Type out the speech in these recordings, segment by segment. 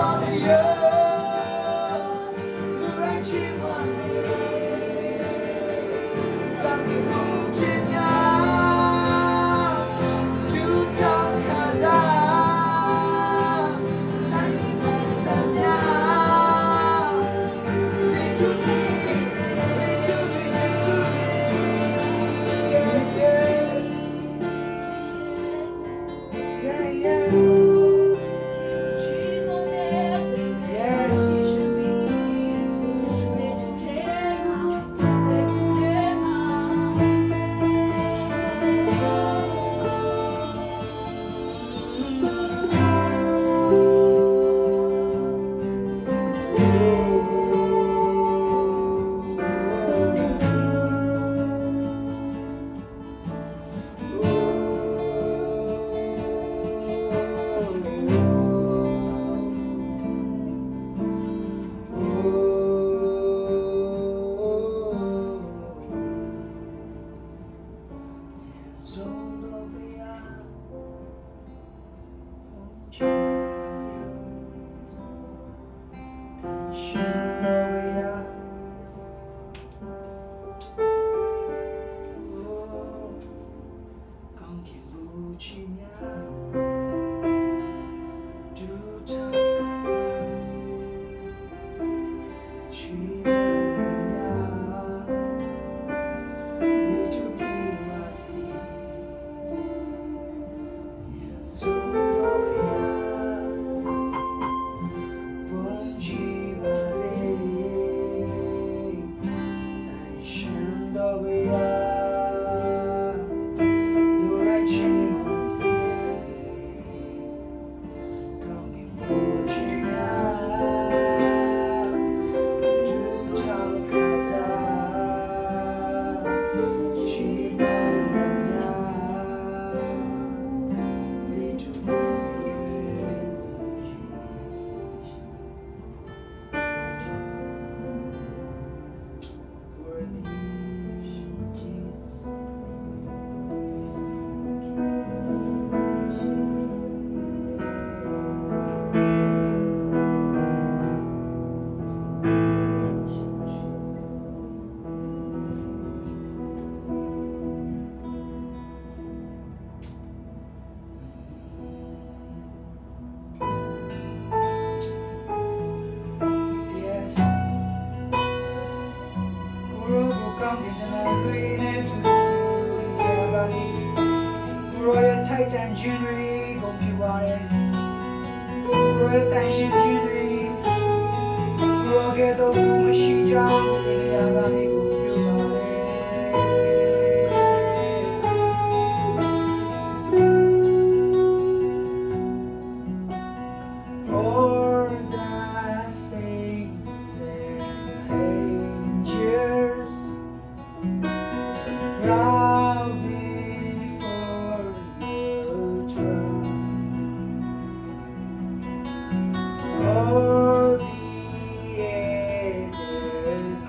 For the ever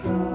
crown.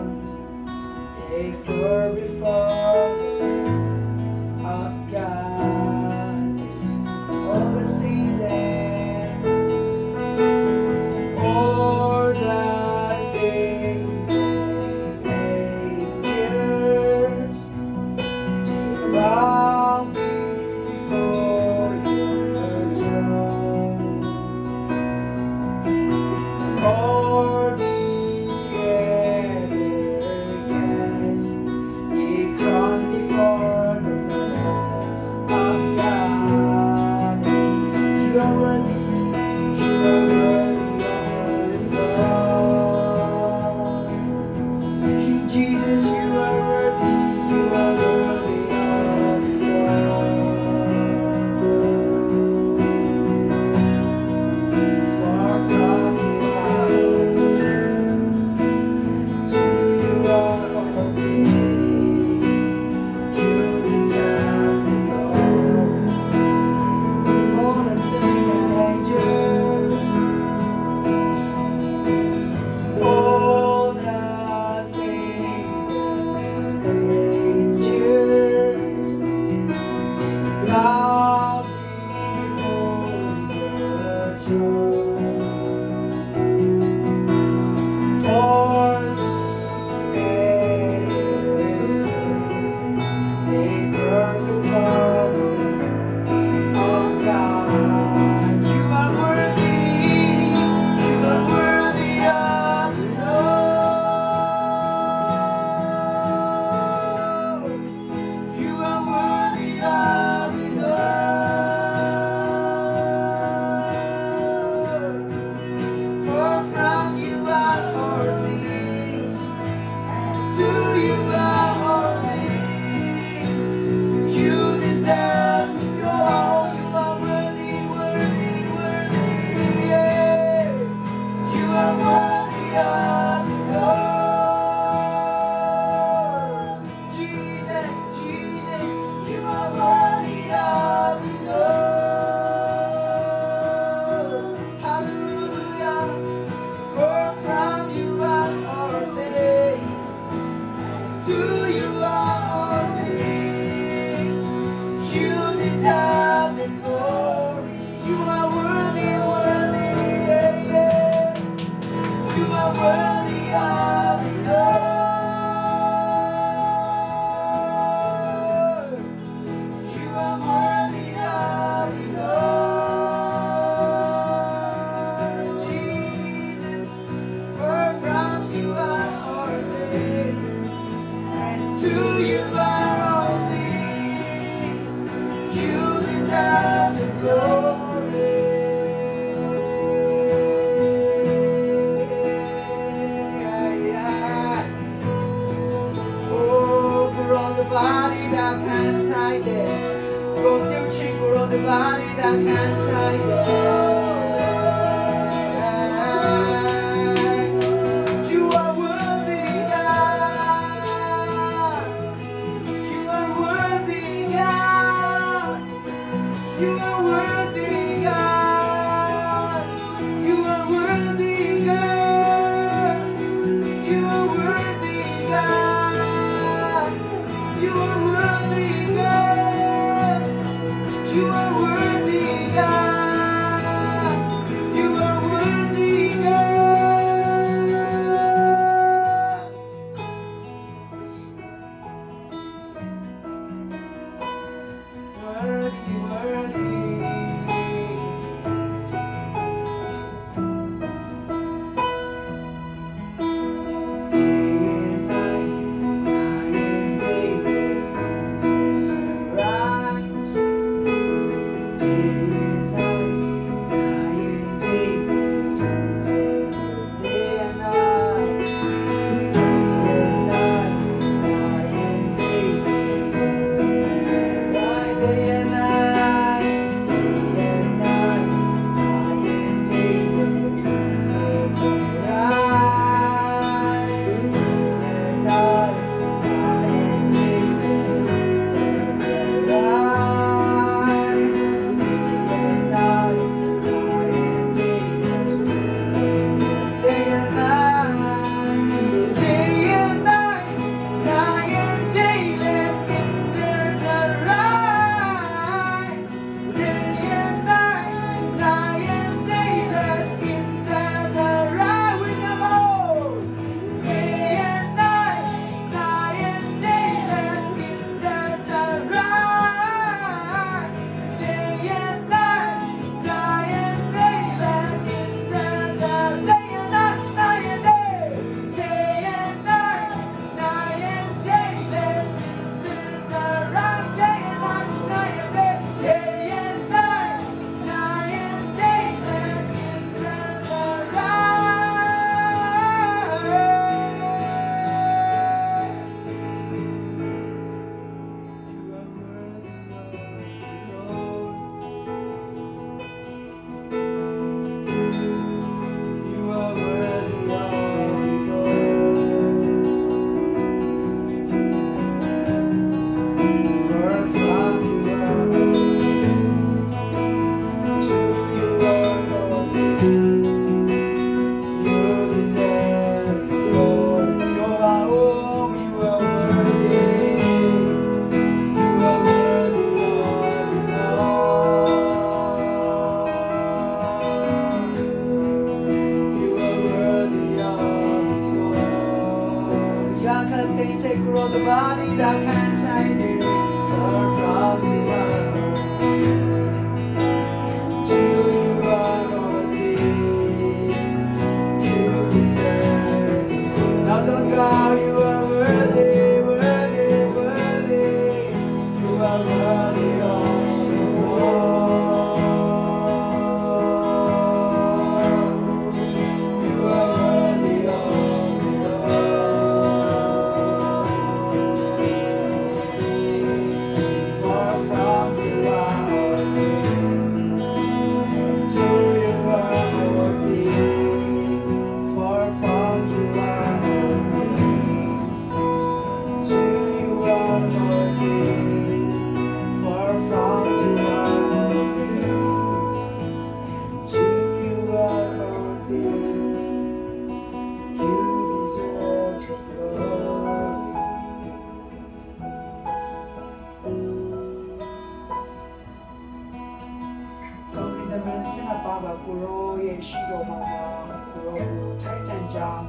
ကြောင်း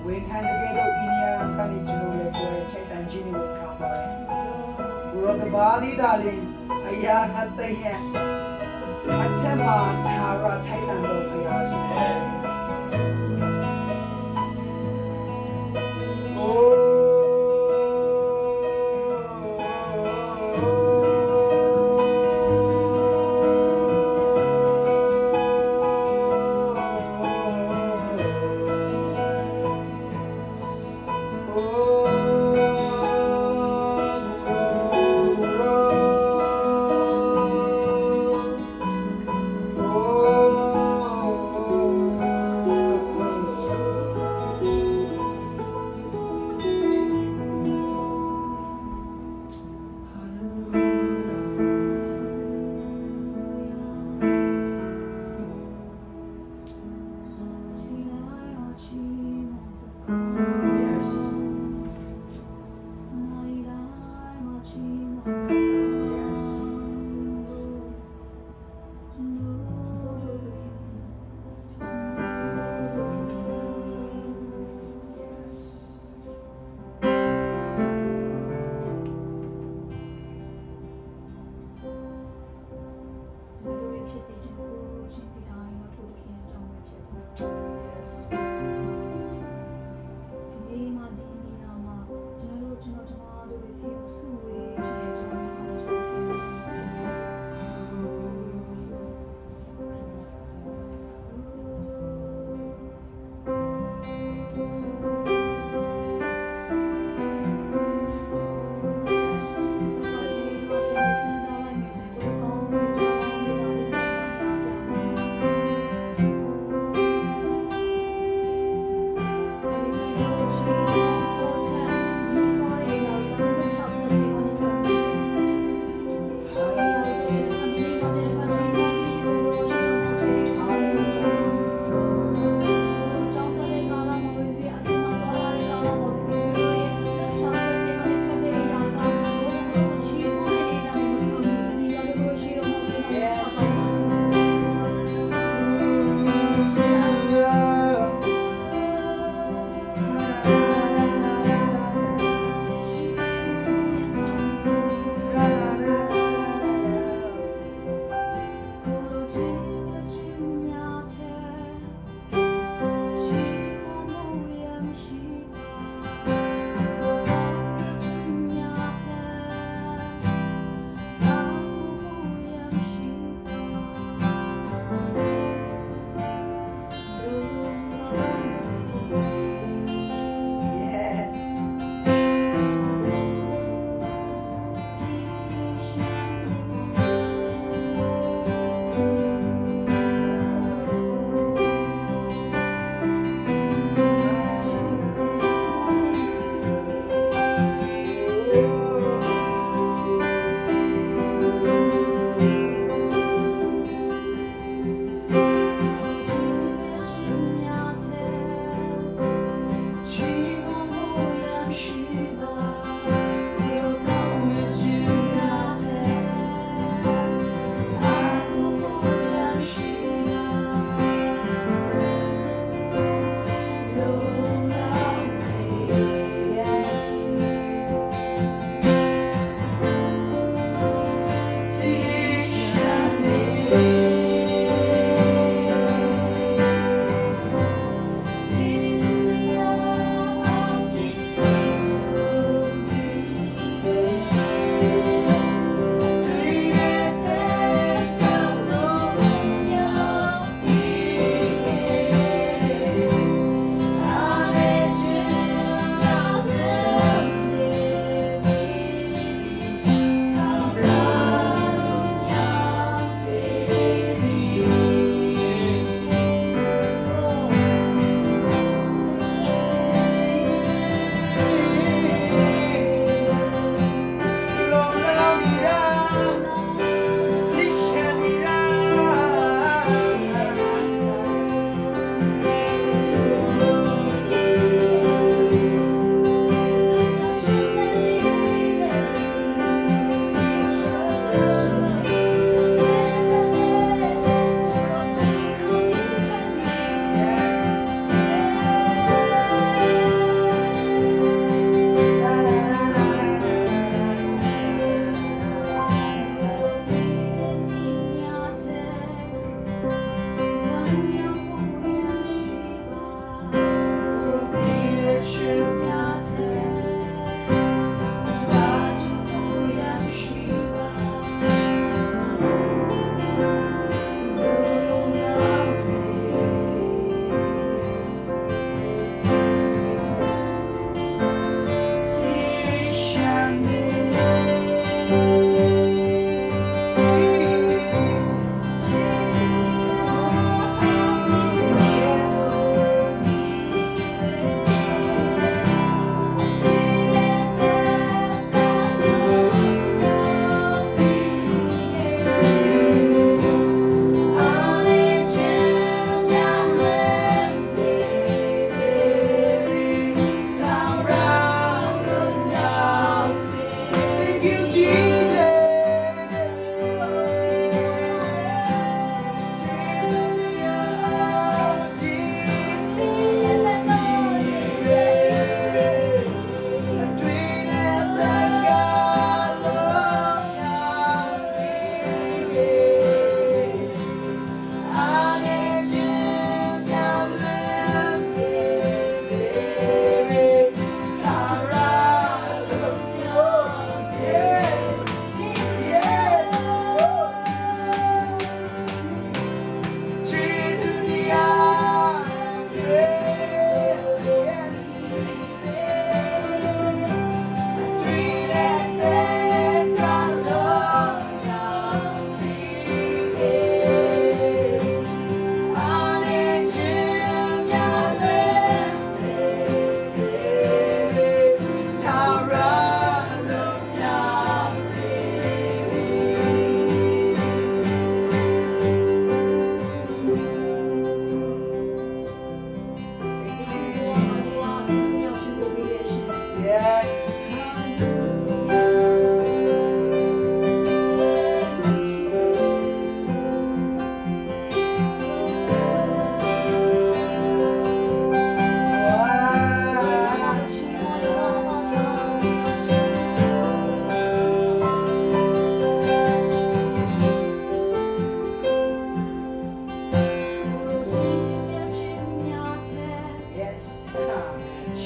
ဝန်ခံတကယ်တော့အိန္ဒိယကနေကျွန်တော်လည်းပြောတဲ့ထိတ်တန့်ခြင်းတွေဝန်ခံပါတယ်ဘုရားတပါးလေးသာလေးအရာခတ်တဲ့ရဲ့အချက်မှာခြားရထိုက်တန်တော့ဘုရားရှင်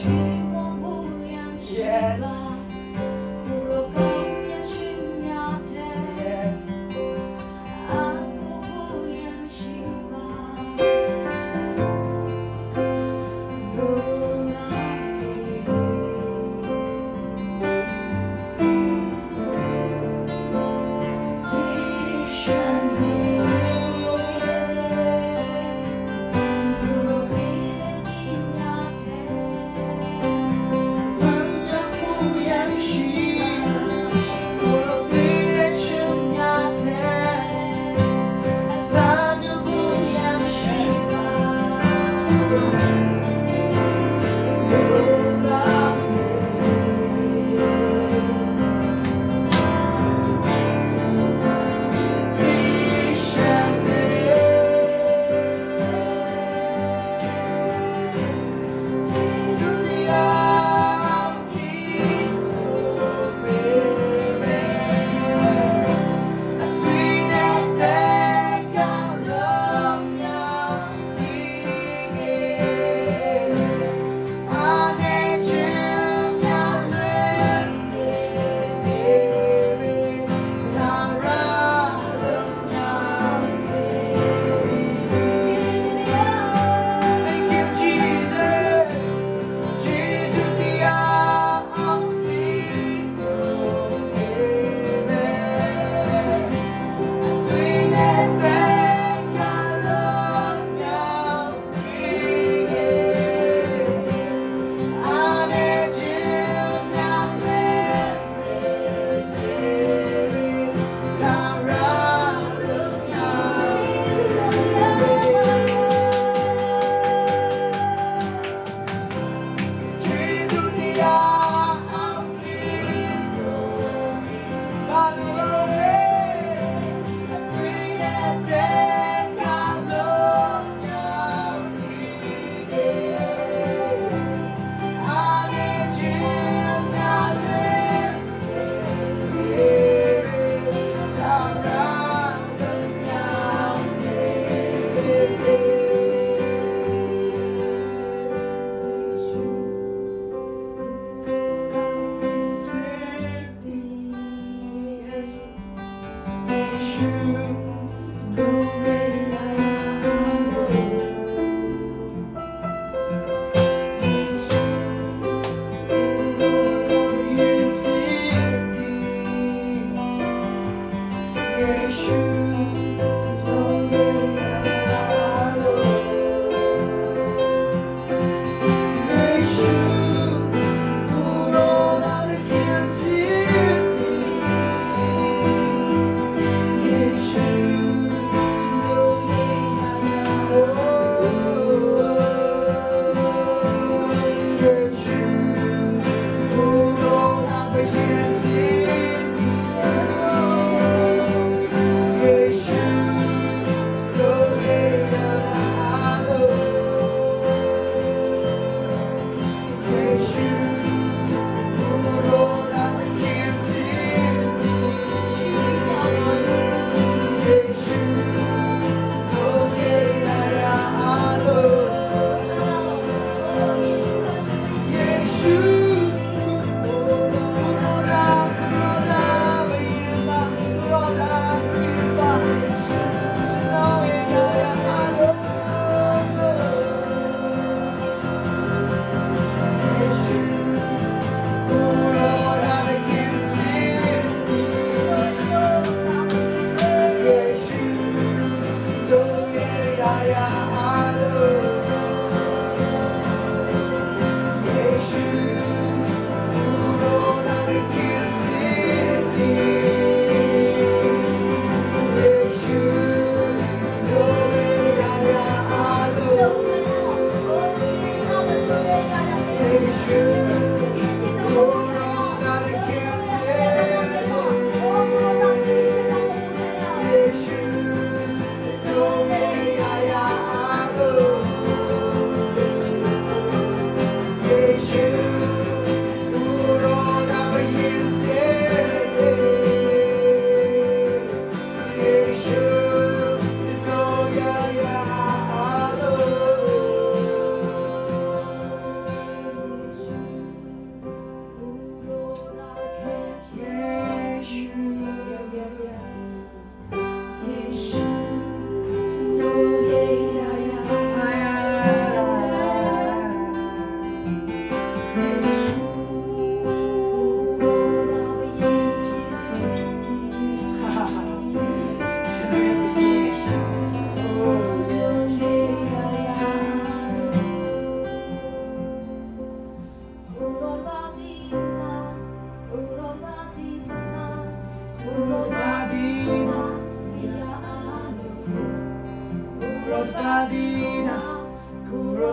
Yes.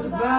Hallelujah.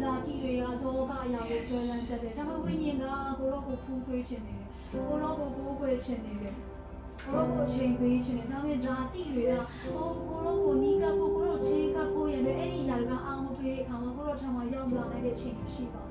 ဇာတိတွေက တော့ကအရာကိုဆွဲလန်းတတ်တယ်ဒါပေမဲ့ဝိညာဉ်ကကိုတော့ကိုဖူးသွေးခြင်းနေတယ်ကိုတော့ကိုကိုးကွယ်ခြင်းနေတယ်ကိုတော့ကိုအချိန်ပေးခြင်းနေဒါပေမဲ့ဇာတိတွေကကိုတော့ကိုနီးကပ်ဖို့ကိုတော့ချင်းကပ်ဖို့ရတဲ့အဲ့ဒီအရာတွေကအာမပေးတဲ့အခါမှာကိုတော့ထံမှာရောက်လာနိုင်တဲ့အချိန်ရှိပါ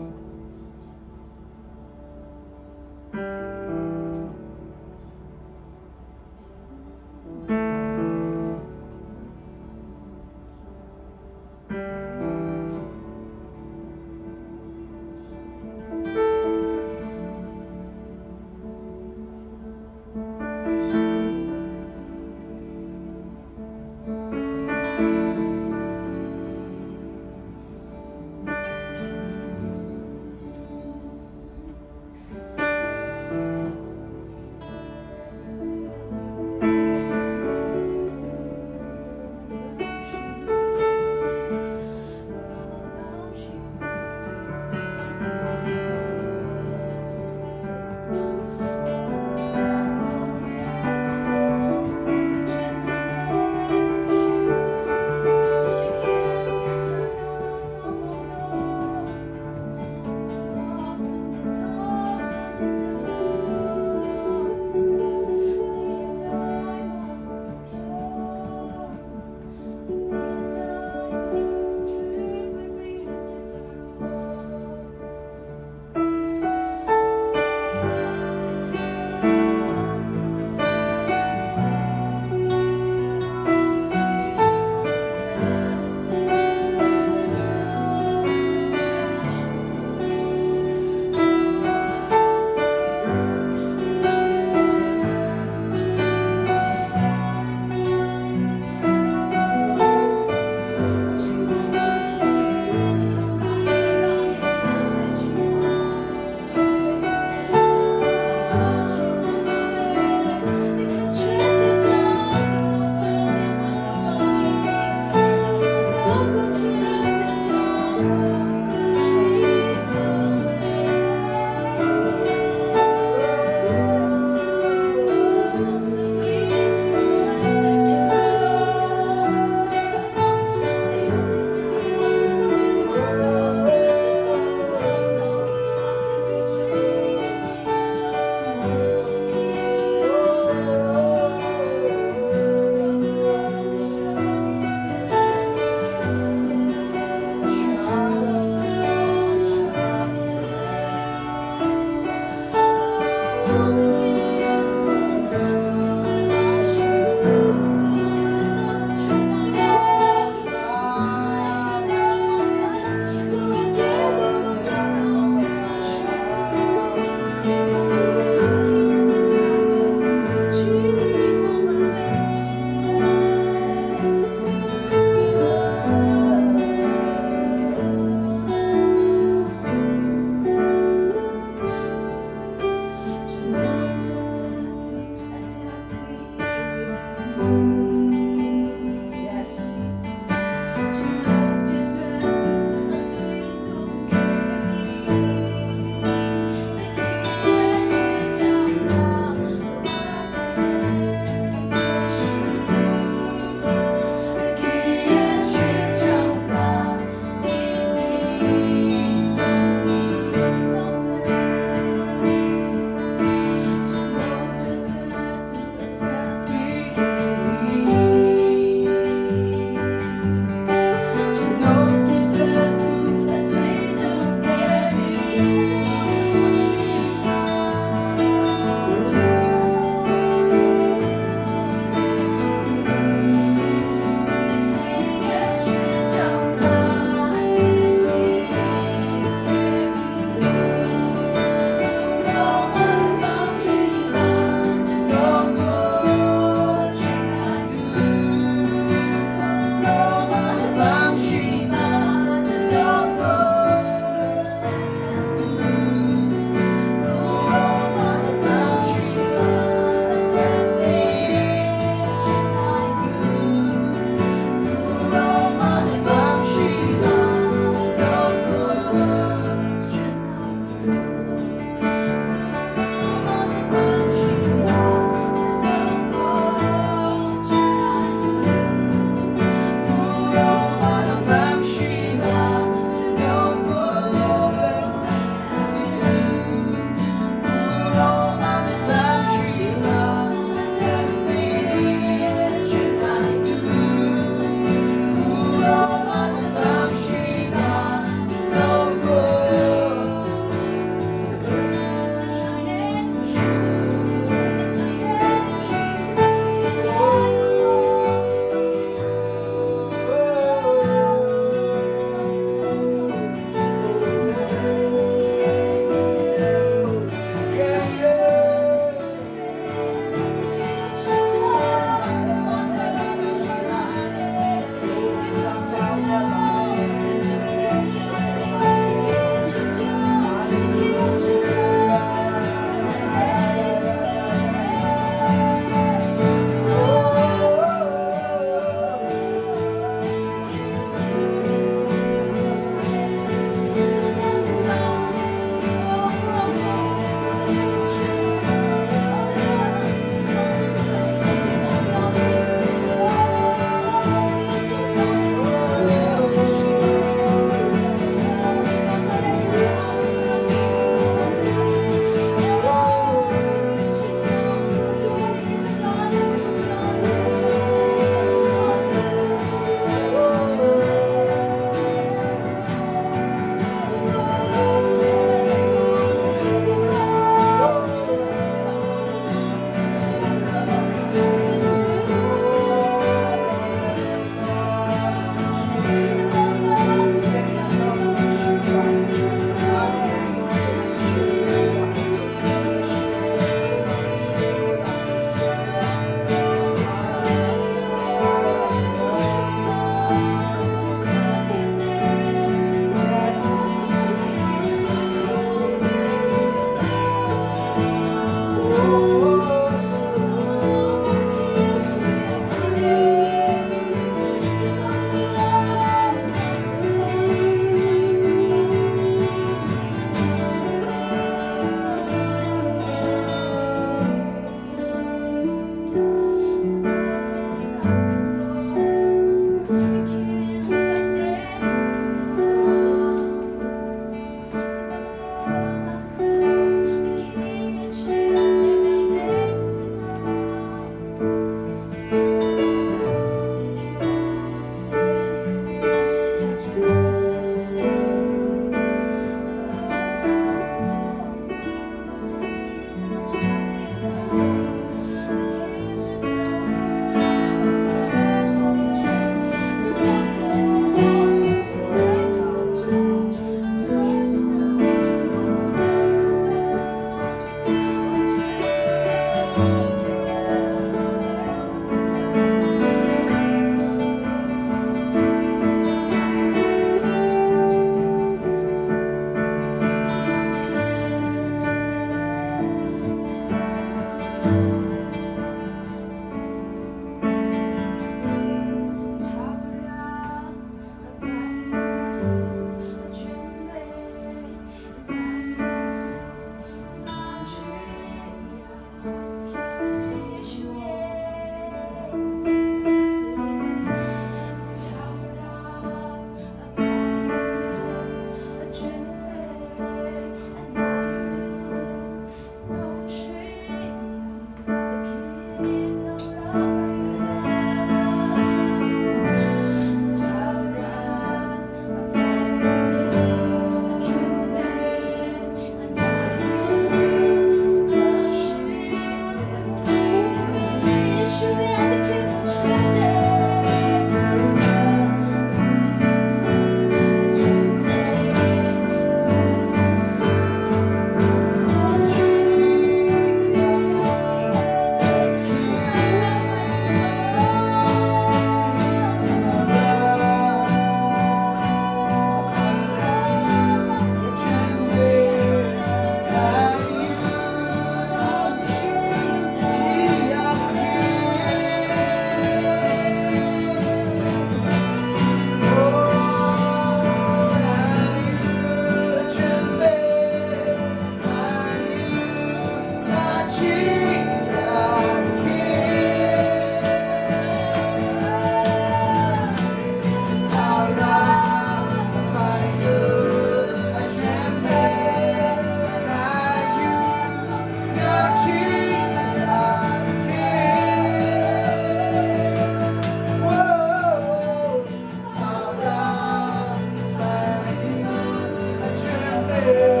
Lord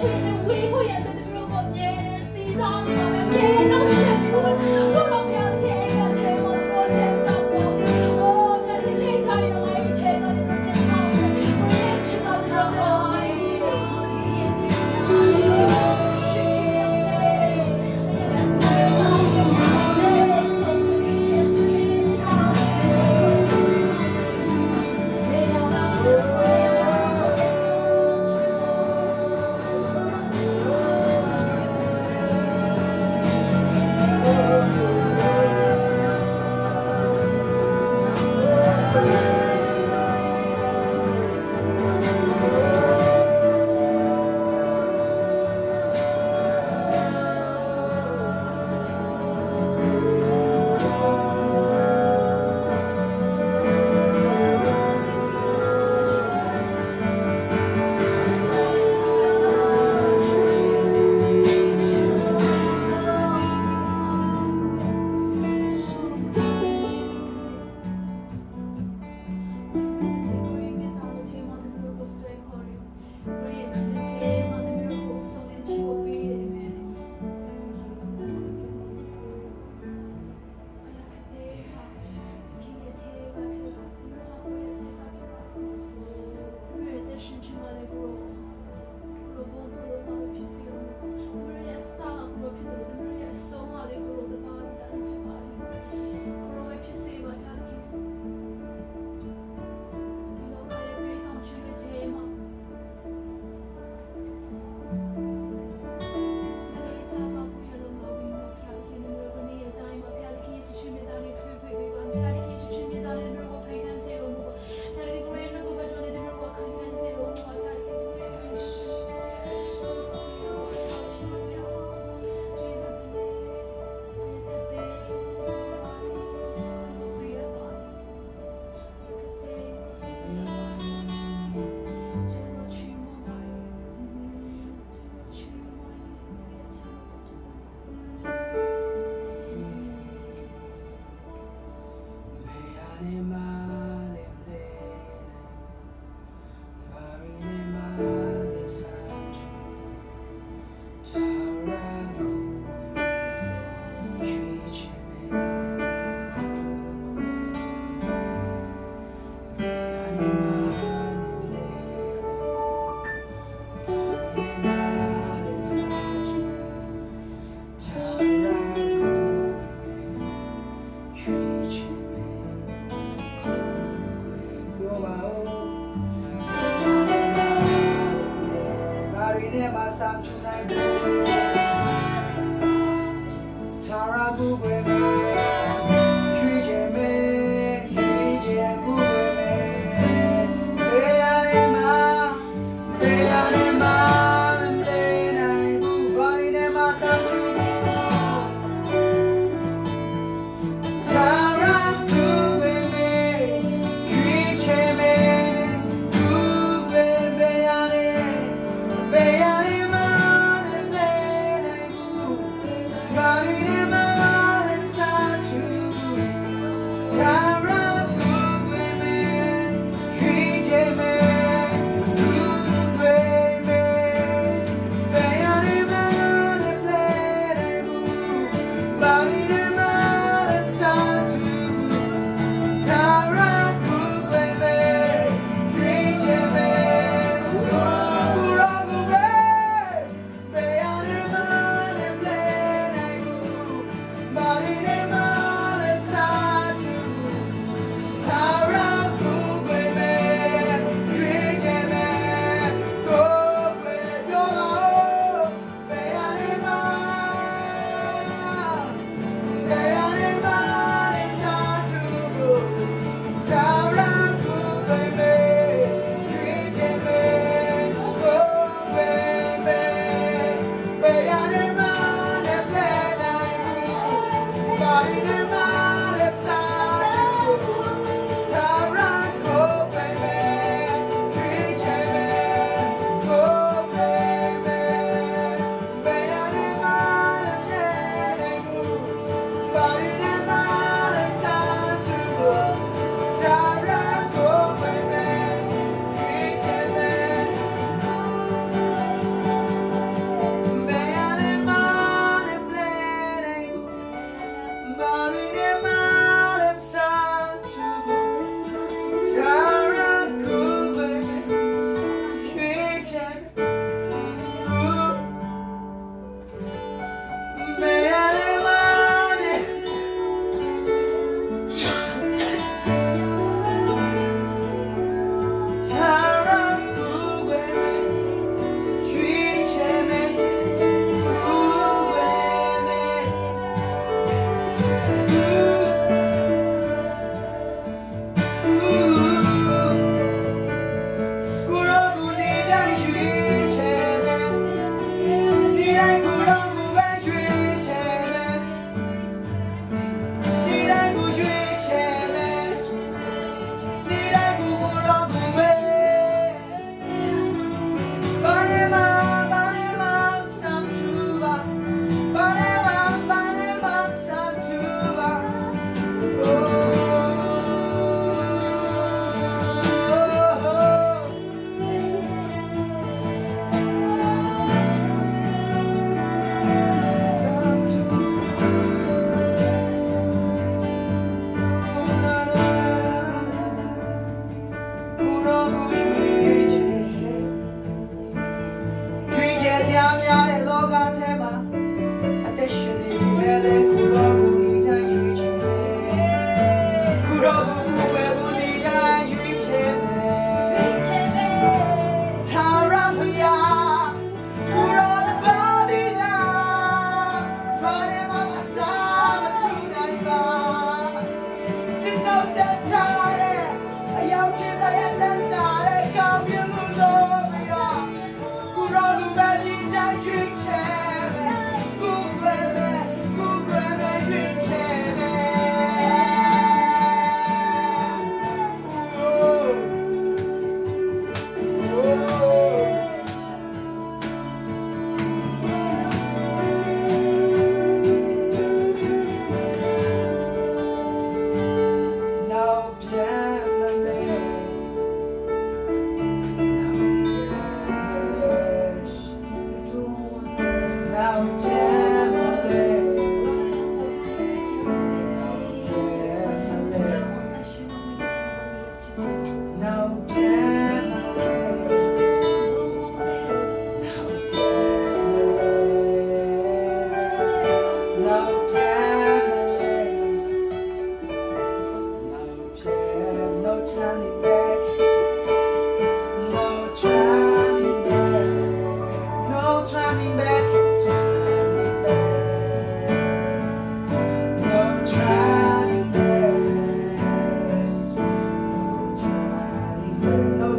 Be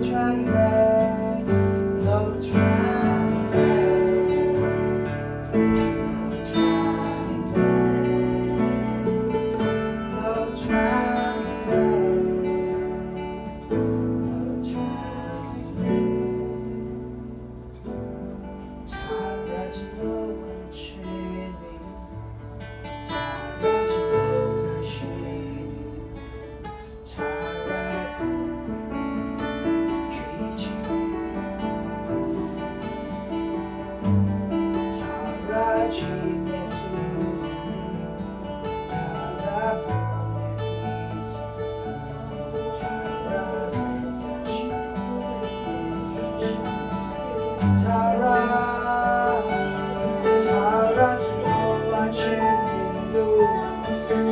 turning back, no turning back, no turning back, no turning back.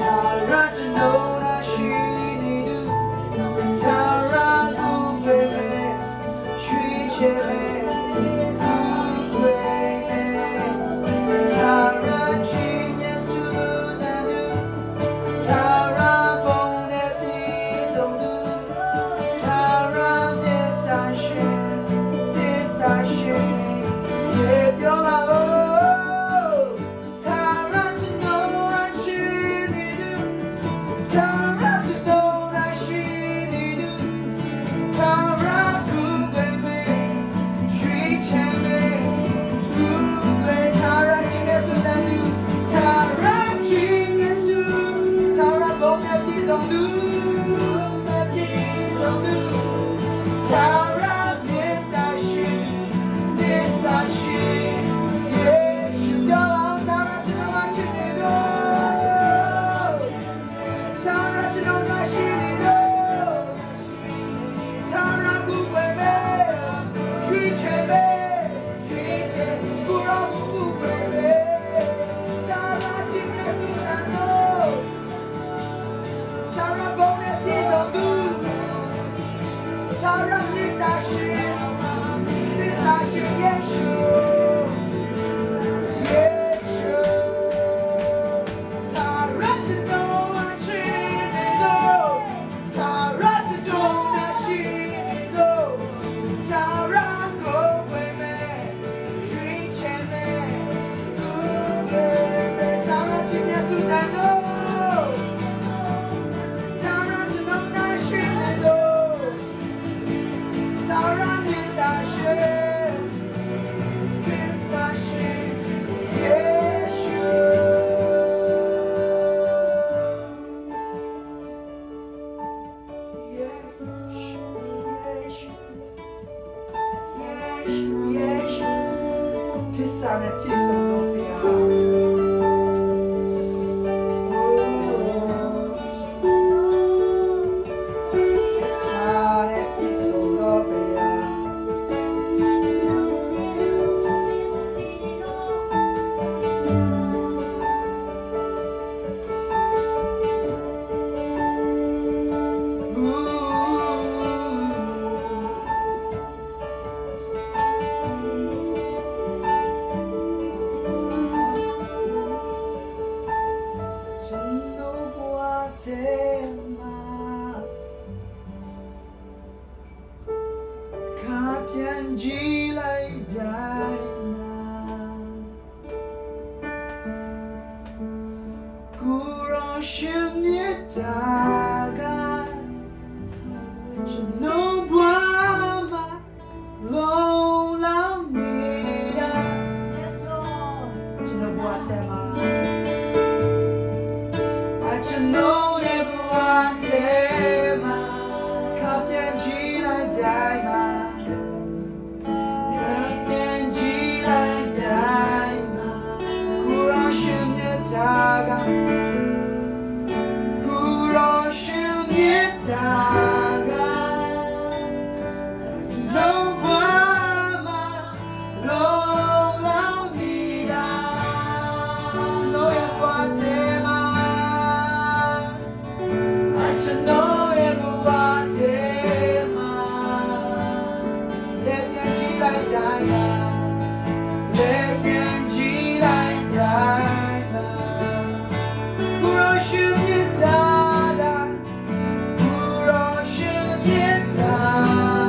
Tara Genoa Shini, Tara Genoa Shini, Tara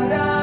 I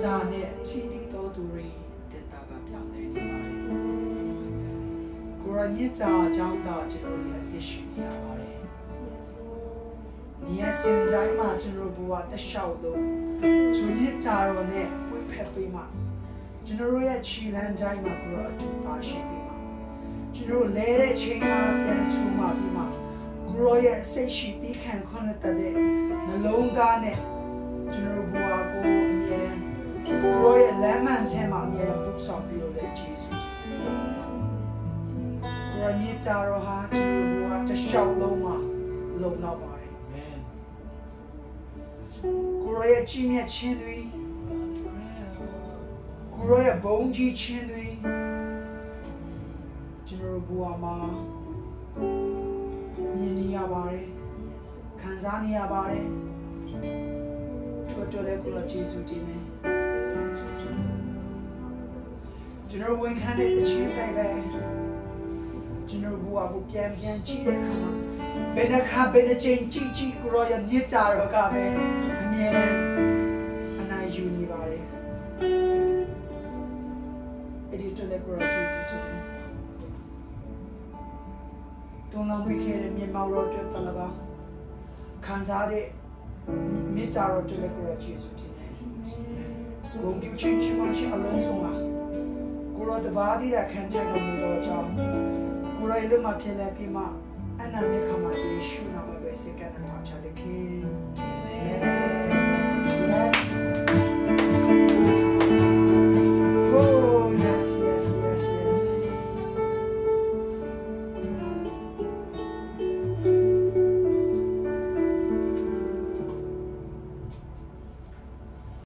ကြာနဲ့ချီးနှီးတော်သူတွေတက်တာကပြောင်းလဲနေပါတယ်ကိုရောမြစ်ကြာအကြောင်းတော့ကျွန်တော်ရဲ့အသက်ရှင်နေရပါတယ်ဒီအစင်တိုင်းမှာကျွန်တော်ဘဝတစ်လျှောက်လုံးသူမြစ်ကြာရောနဲ့ပွေးဖက်ပေးမှာကျွန်တော်ရဲ့ခြေလမ်းတိုင်းမှာကိုရောအတူပါရှိပေးမှာကျွန်တော်လဲတဲ့ချိန်မှာပြန်ထူမှာပြီးမှာကိုရောရဲ့စိတ်ရှိပြီးခံခွင့်တဲ့နှလုံးသားနဲ့ကျွန်တော်ဘဝကိုအမြဲကိုရောရဲ့လမ်းမှန်ခြင်းမှာအမြဲပူဆောင်ပြီးတော့လည်းယေရှုကိုရောမြစ်ကြာရောဟာကျွန်တော်ဘဝတစ်လျှောက်လုံးမှာလုံလောက်ပါတယ်ကိုရောရဲ့ကြီးမြတ်ခြင်းတွေကိုရောရဲ့ဘုံကြီးခြင်းတွေကျွန်တော်ဘဝမှာမြင်နေရပါတယ်ခံစားနေရပါတယ်တော်လည်းကိုရောယေရှုတင်တယ်ကျွန်တော်ဝန်ခံတဲ့တခြင်းတိုင်းပဲကျွန်တော်ဘဝကိုပြန်ကြည့်တဲ့အခါမှာဘယ်နှခါဘယ်နှချိန်ကြည့်ကိုရောရဲ့မြစ်တာတော့ကပဲအမြဲတမ်းအနိုင်ယူနေပါတယ်အဲ့ဒီတော်လည်းကိုရောယေရှုတင်တယ်တုံးလုံးပြခဲ့တဲ့မြေမောက်ရောအတွက်တလပါခံစားတဲ့မြစ်တာတော့တော်လည်းကိုရောယေရှုတင်တယ်ဂုဏ်ပြုခြင်းချီးမွမ်းခြင်းအလုံးစုံပါကိုရောတပါးတည်းခံထိုက်တော်မူသောကြောင့်ကိုရောလုံမဖြစ်လက်ပြီးမှအနန္တခါမှာယေရှုနာမပဲစက္ကန့်မှာဖြတ်တဲ့ခင်